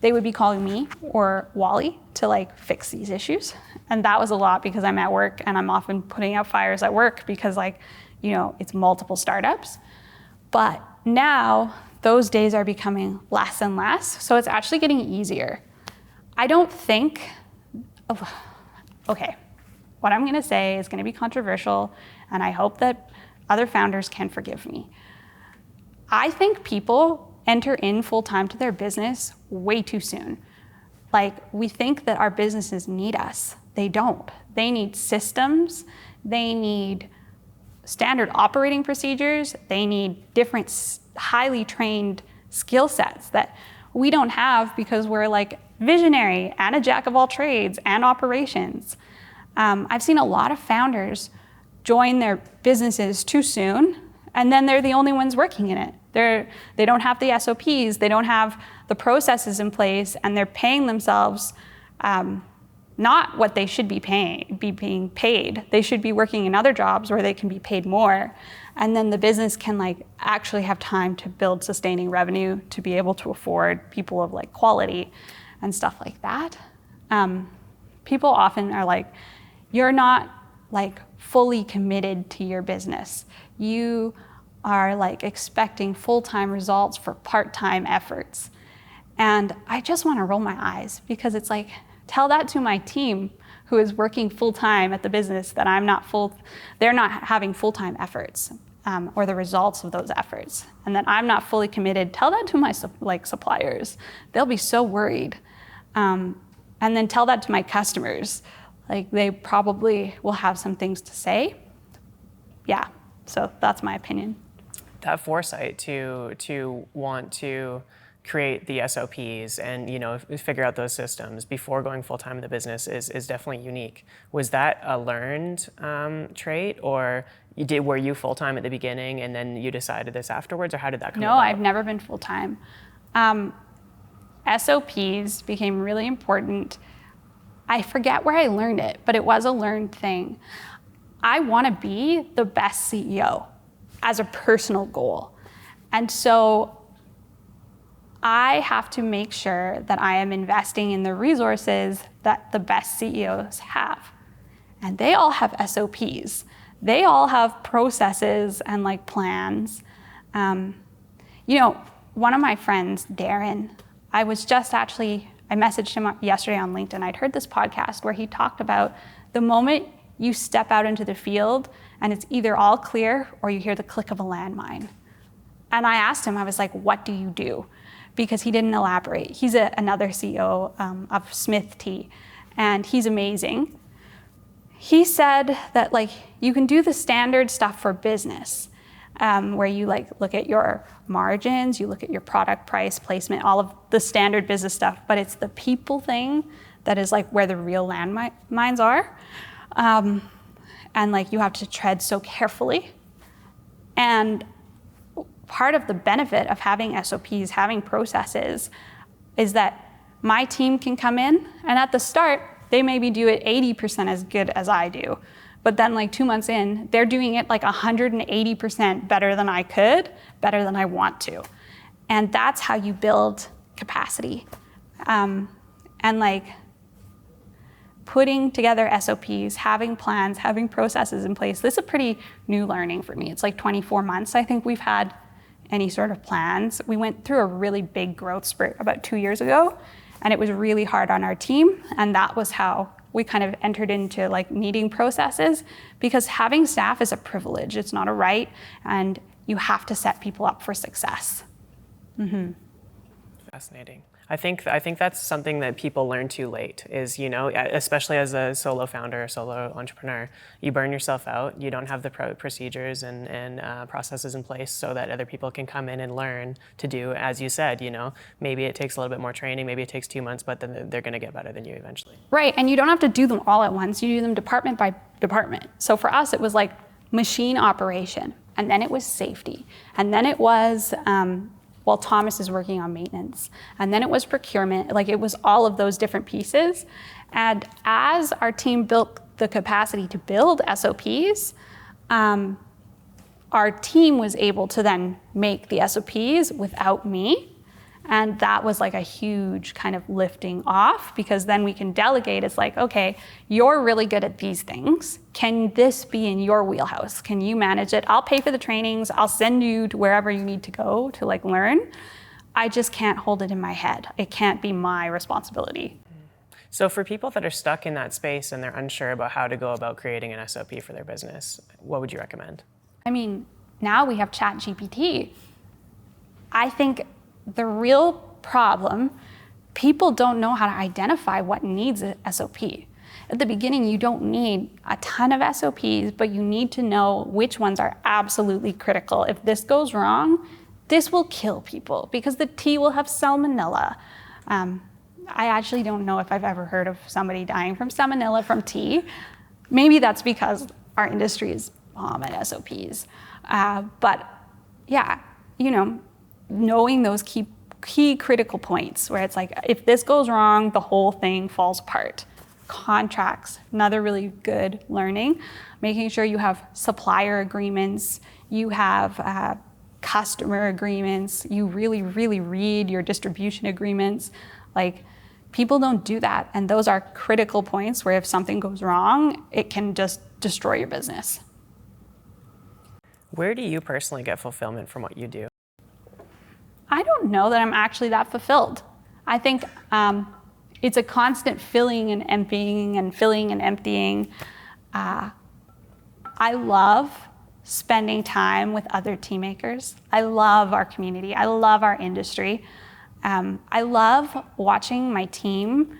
they would be calling me or Wally to like fix these issues. And that was a lot because I'm at work and I'm often putting out fires at work because like, you know, it's multiple startups. But now those days are becoming less and less. So it's actually getting easier. I don't think, okay. What I'm gonna say is gonna be controversial, and I hope that other founders can forgive me. I think people enter in full-time to their business way too soon. Like, we think that our businesses need us. They don't. They need systems, they need standard operating procedures, they need different highly trained skill sets that we don't have because we're like visionary and a jack of all trades and operations. I've seen a lot of founders join their businesses too soon, and then they're the only ones working in it. They don't have the SOPs, they don't have the processes in place, and they're paying themselves not what they should be being paid. They should be working in other jobs where they can be paid more, and then the business can like actually have time to build sustaining revenue to be able to afford people of like quality and stuff like that. People often are like, you're not like fully committed to your business. You are like expecting full-time results for part-time efforts. And I just want to roll my eyes, because it's like, tell that to my team who is working full-time at the business that they're not having full-time efforts or the results of those efforts, and that I'm not fully committed. Tell that to my suppliers. They'll be so worried. And then tell that to my customers. Like, they probably will have some things to say. Yeah, so that's my opinion. That foresight to want to create the SOPs and, you know, figure out those systems before going full-time in the business is definitely unique. Was that a learned trait, or were you full-time at the beginning and then you decided this afterwards, or how did that come about? No, I've never been full-time. SOPs became really important. I forget where I learned it, but it was a learned thing. I want to be the best CEO as a personal goal. And so I have to make sure that I am investing in the resources that the best CEOs have. And they all have SOPs. They all have processes and like plans. You know, one of my friends, Darren, I messaged him yesterday on LinkedIn. I'd heard this podcast where he talked about the moment you step out into the field and it's either all clear or you hear the click of a landmine. And I asked him, I was like, what do you do? Because he didn't elaborate. He's another CEO of Smith Tea, and he's amazing. He said that like you can do the standard stuff for business, where you like look at your margins, you look at your product price, placement, all of the standard business stuff, but it's the people thing that is like where the real landmines are. And like you have to tread so carefully. And part of the benefit of having SOPs, having processes, is that my team can come in, and at the start, they maybe do it 80% as good as I do. But then like 2 months in, they're doing it like 180% better than I could, better than I want to. And that's how you build capacity. And like putting together SOPs, having plans, having processes in place, this is a pretty new learning for me. It's like 24 months I think we've had any sort of plans. We went through a really big growth spurt about 2 years ago, and it was really hard on our team, and that was how we kind of entered into like needing processes, because having staff is a privilege, it's not a right, and you have to set people up for success. Mm-hmm. Fascinating. I think that's something that people learn too late is, you know, especially as a solo founder, a solo entrepreneur, you burn yourself out. You don't have the procedures and processes in place so that other people can come in and learn to do, as you said, you know, maybe it takes a little bit more training, maybe it takes 2 months, but then they're going to get better than you eventually. Right, and you don't have to do them all at once. You do them department by department. So for us, it was like machine operation, and then it was safety, and then it was while Thomas is working on maintenance. And then it was procurement, like it was all of those different pieces. And as our team built the capacity to build SOPs, our team was able to then make the SOPs without me. And that was like a huge kind of lifting off, because then we can delegate. It's like, okay, you're really good at these things. Can this be in your wheelhouse? Can you manage it? I'll pay for the trainings. I'll send you to wherever you need to go to like learn. I just can't hold it in my head. It can't be my responsibility. So for people that are stuck in that space and they're unsure about how to go about creating an SOP for their business, what would you recommend? I mean, now we have ChatGPT. I think the real problem, people don't know how to identify what needs an SOP. At the beginning, you don't need a ton of SOPs, but you need to know which ones are absolutely critical. If this goes wrong, this will kill people because the tea will have salmonella. I actually don't know if I've ever heard of somebody dying from salmonella from tea. Maybe that's because our industry is bomb at SOPs. But yeah, you know, knowing those key critical points where it's like, if this goes wrong, the whole thing falls apart. Contracts, another really good learning. Making sure you have supplier agreements, you have customer agreements, you really, really read your distribution agreements. Like, people don't do that. And those are critical points where if something goes wrong, it can just destroy your business. Where do you personally get fulfillment from what you do? I don't know that I'm actually that fulfilled. I think it's a constant filling and emptying and filling and emptying. I love spending time with other team makers. I love our community. I love our industry. I love watching my team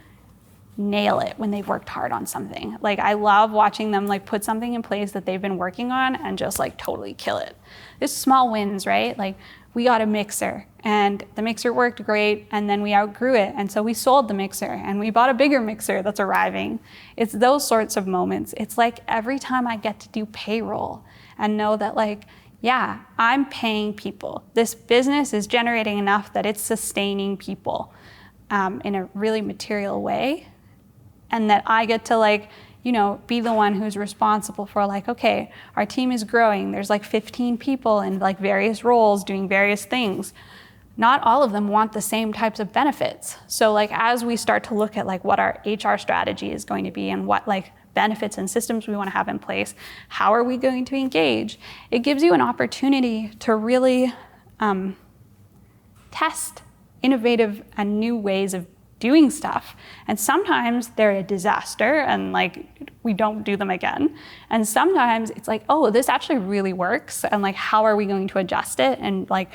nail it when they've worked hard on something. Like, I love watching them like put something in place that they've been working on and just like totally kill it. There's small wins, right? Like, we got a mixer and the mixer worked great, and then we outgrew it, and so we sold the mixer and we bought a bigger mixer that's arriving. It's those sorts of moments. It's like every time I get to do payroll and know that, like, yeah, I'm paying people. This business is generating enough that it's sustaining people in a really material way, and that I get to, like, you know, be the one who's responsible for, like, okay, our team is growing. There's like 15 people in like various roles doing various things. Not all of them want the same types of benefits. So like, as we start to look at like what our HR strategy is going to be and what like benefits and systems we want to have in place, how are we going to engage? It gives you an opportunity to really test innovative and new ways of doing stuff. And sometimes they're a disaster and like we don't do them again. And sometimes it's like, oh, this actually really works, and like, how are we going to adjust it and like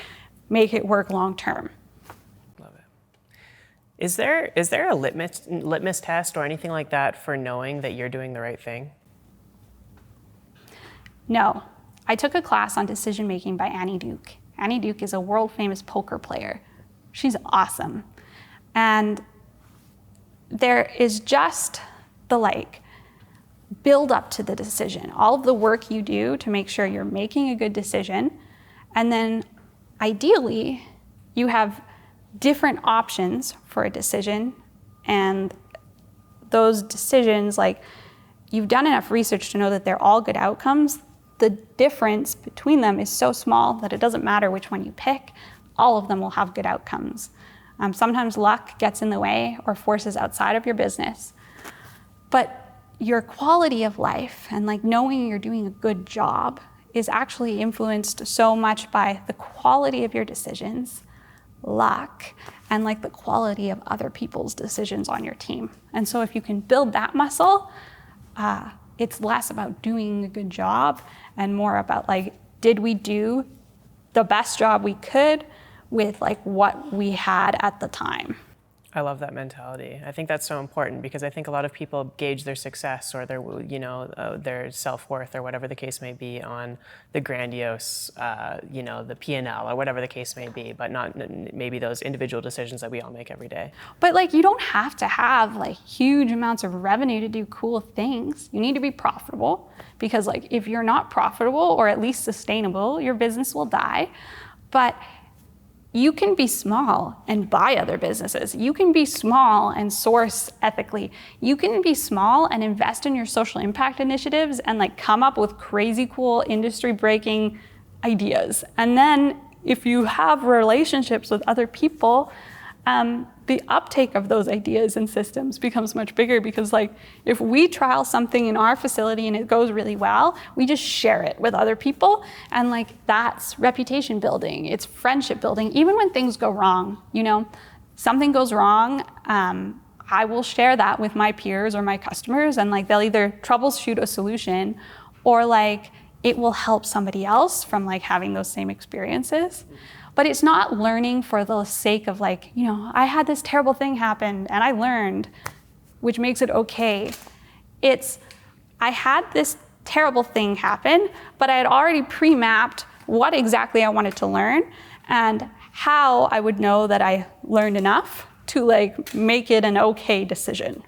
make it work long term? Love it. Is there a litmus test or anything like that for knowing that you're doing the right thing? No. I took a class on decision making by Annie Duke. Annie Duke is a world famous poker player. She's awesome. And there is just the like build up to the decision, all of the work you do to make sure you're making a good decision. And then ideally, you have different options for a decision. And those decisions, like, you've done enough research to know that they're all good outcomes. The difference between them is so small that it doesn't matter which one you pick. All of them will have good outcomes. Sometimes luck gets in the way or forces outside of your business. But your quality of life and like knowing you're doing a good job is actually influenced so much by the quality of your decisions, luck, and like the quality of other people's decisions on your team. And so if you can build that muscle, it's less about doing a good job and more about like, did we do the best job we could with like what we had at the time? I love that mentality. I think that's so important because I think a lot of people gauge their success or their, their self-worth or whatever the case may be on the grandiose, the P&L or whatever the case may be, but not maybe those individual decisions that we all make every day. But like, you don't have to have like huge amounts of revenue to do cool things. You need to be profitable, because like, if you're not profitable or at least sustainable, your business will die. But you can be small and buy other businesses. You can be small and source ethically. You can be small and invest in your social impact initiatives and like come up with crazy cool industry breaking ideas. And then if you have relationships with other people, the uptake of those ideas and systems becomes much bigger, because like, if we trial something in our facility and it goes really well, we just share it with other people, and like, that's reputation building, it's friendship building. Even when things go wrong, something goes wrong, I will share that with my peers or my customers, and like, they'll either troubleshoot a solution or like, it will help somebody else from like having those same experiences. But it's not learning for the sake of like, I had this terrible thing happen and I learned, which makes it okay. It's, I had this terrible thing happen, but I had already pre-mapped what exactly I wanted to learn and how I would know that I learned enough to like make it an okay decision.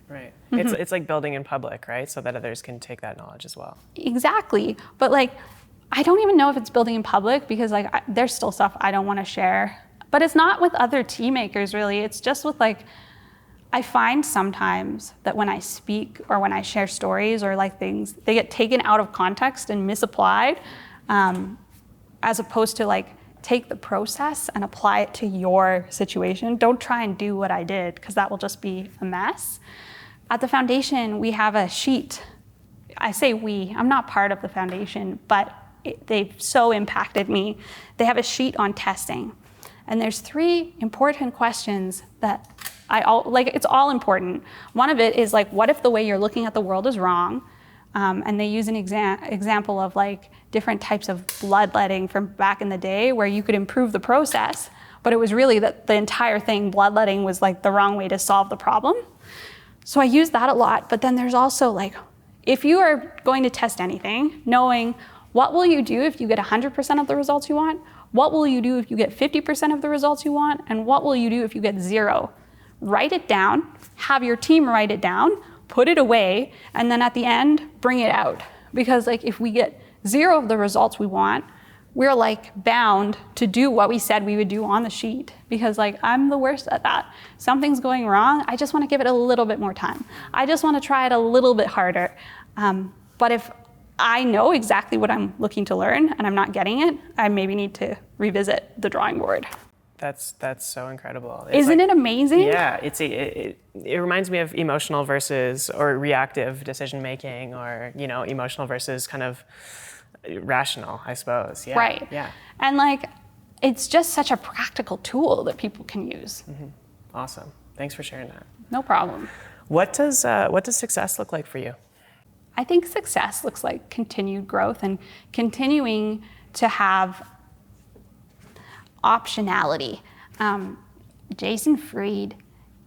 Right. Mm-hmm. It's like building in public, right? So that others can take that knowledge as well. Exactly. But like, I don't even know if it's building in public, because like, there's still stuff I don't want to share. But it's not with other tea makers really. It's just with like, I find sometimes that when I speak or when I share stories or like things, they get taken out of context and misapplied, as opposed to like take the process and apply it to your situation. Don't try and do what I did, because that will just be a mess. At the foundation, we have a sheet. I say we, I'm not part of the foundation, but they've so impacted me. They have a sheet on testing. And there's 3 important questions that it's all important. One of it is like, what if the way you're looking at the world is wrong? And they use an example of like different types of bloodletting from back in the day where you could improve the process, but it was really that the entire thing, bloodletting, was like the wrong way to solve the problem. So I use that a lot. But then there's also like, if you are going to test anything, knowing what will you do if you get 100% of the results you want? What will you do if you get 50% of the results you want? And what will you do if you get 0? Write it down, have your team write it down, put it away, and then at the end, bring it out. Because like if we get 0 of the results we want, we're like bound to do what we said we would do on the sheet. Because like I'm the worst at that. Something's going wrong, I just want to give it a little bit more time. I just want to try it a little bit harder. But if I know exactly what I'm looking to learn and I'm not getting it, I maybe need to revisit the drawing board. That's so incredible. Isn't it amazing? Yeah, it reminds me of emotional versus or reactive decision making, or emotional versus kind of rational, I suppose. Yeah. Right. Yeah. And like, it's just such a practical tool that people can use. Mm-hmm. Awesome. Thanks for sharing that. No problem. What does success look like for you? I think success looks like continued growth and continuing to have optionality. Jason Fried,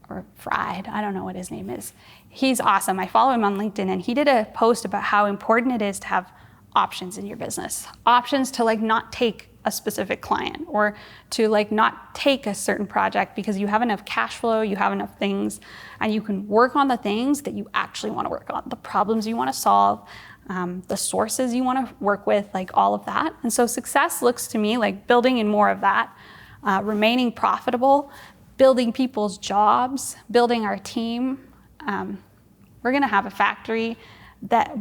I don't know what his name is. He's awesome. I follow him on LinkedIn, and he did a post about how important it is to have options in your business. Options to like not take a specific client, or to like not take a certain project because you have enough cash flow, you have enough things, and you can work on the things that you actually want to work on, the problems you want to solve, the sources you want to work with, like all of that. And so success looks to me like building in more of that, remaining profitable, building people's jobs, building our team. We're going to have a factory that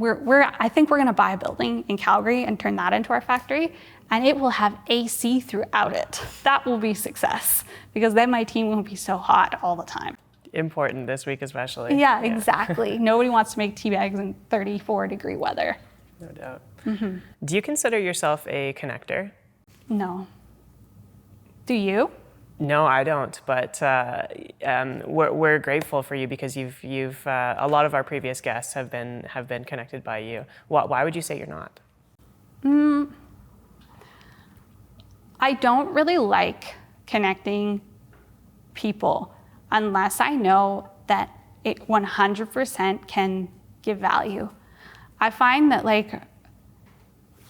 I think we're going to buy a building in Calgary and turn that into our factory, and it will have AC throughout it. That will be success, because then my team won't be so hot all the time. Important this week especially. Yeah, exactly. Nobody wants to make tea bags in 34-degree weather. No doubt. Mm-hmm. Do you consider yourself a connector? No. Do you? No, I don't. But we're grateful for you, because you've a lot of our previous guests have been connected by you. Why would you say you're not? I don't really like connecting people unless I know that it 100% can give value. I find that like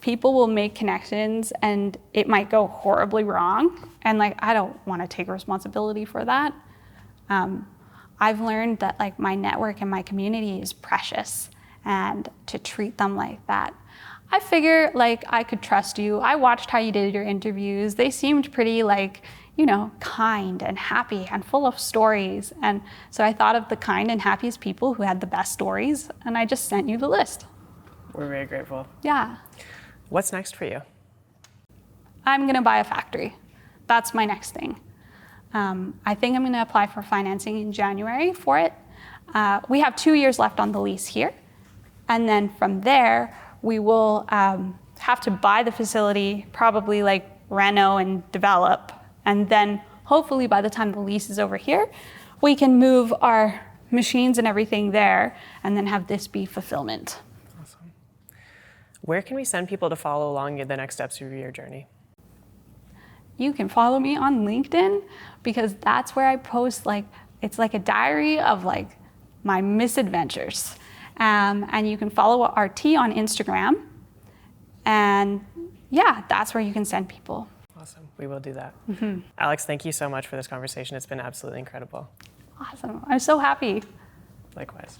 people will make connections and it might go horribly wrong, and like I don't want to take responsibility for that. I've learned that like my network and my community is precious, and to treat them like that. I figure like I could trust you. I watched how you did your interviews. They seemed pretty like, kind and happy and full of stories. And so I thought of the kind and happiest people who had the best stories, and I just sent you the list. We're very grateful. Yeah. What's next for you? I'm going to buy a factory. That's my next thing. I think I'm going to apply for financing in January for it. We have 2 years left on the lease here. And then from there, we will have to buy the facility, probably like reno and develop. And then hopefully by the time the lease is over here, we can move our machines and everything there, and then have this be fulfillment. Awesome. Where can we send people to follow along the next steps of your journey? You can follow me on LinkedIn, because that's where I post it's like a diary of like my misadventures. And you can follow our tea on Instagram. And yeah, that's where you can send people. Awesome. We will do that. Mm-hmm. Alex, thank you so much for this conversation. It's been absolutely incredible. Awesome. I'm so happy. Likewise.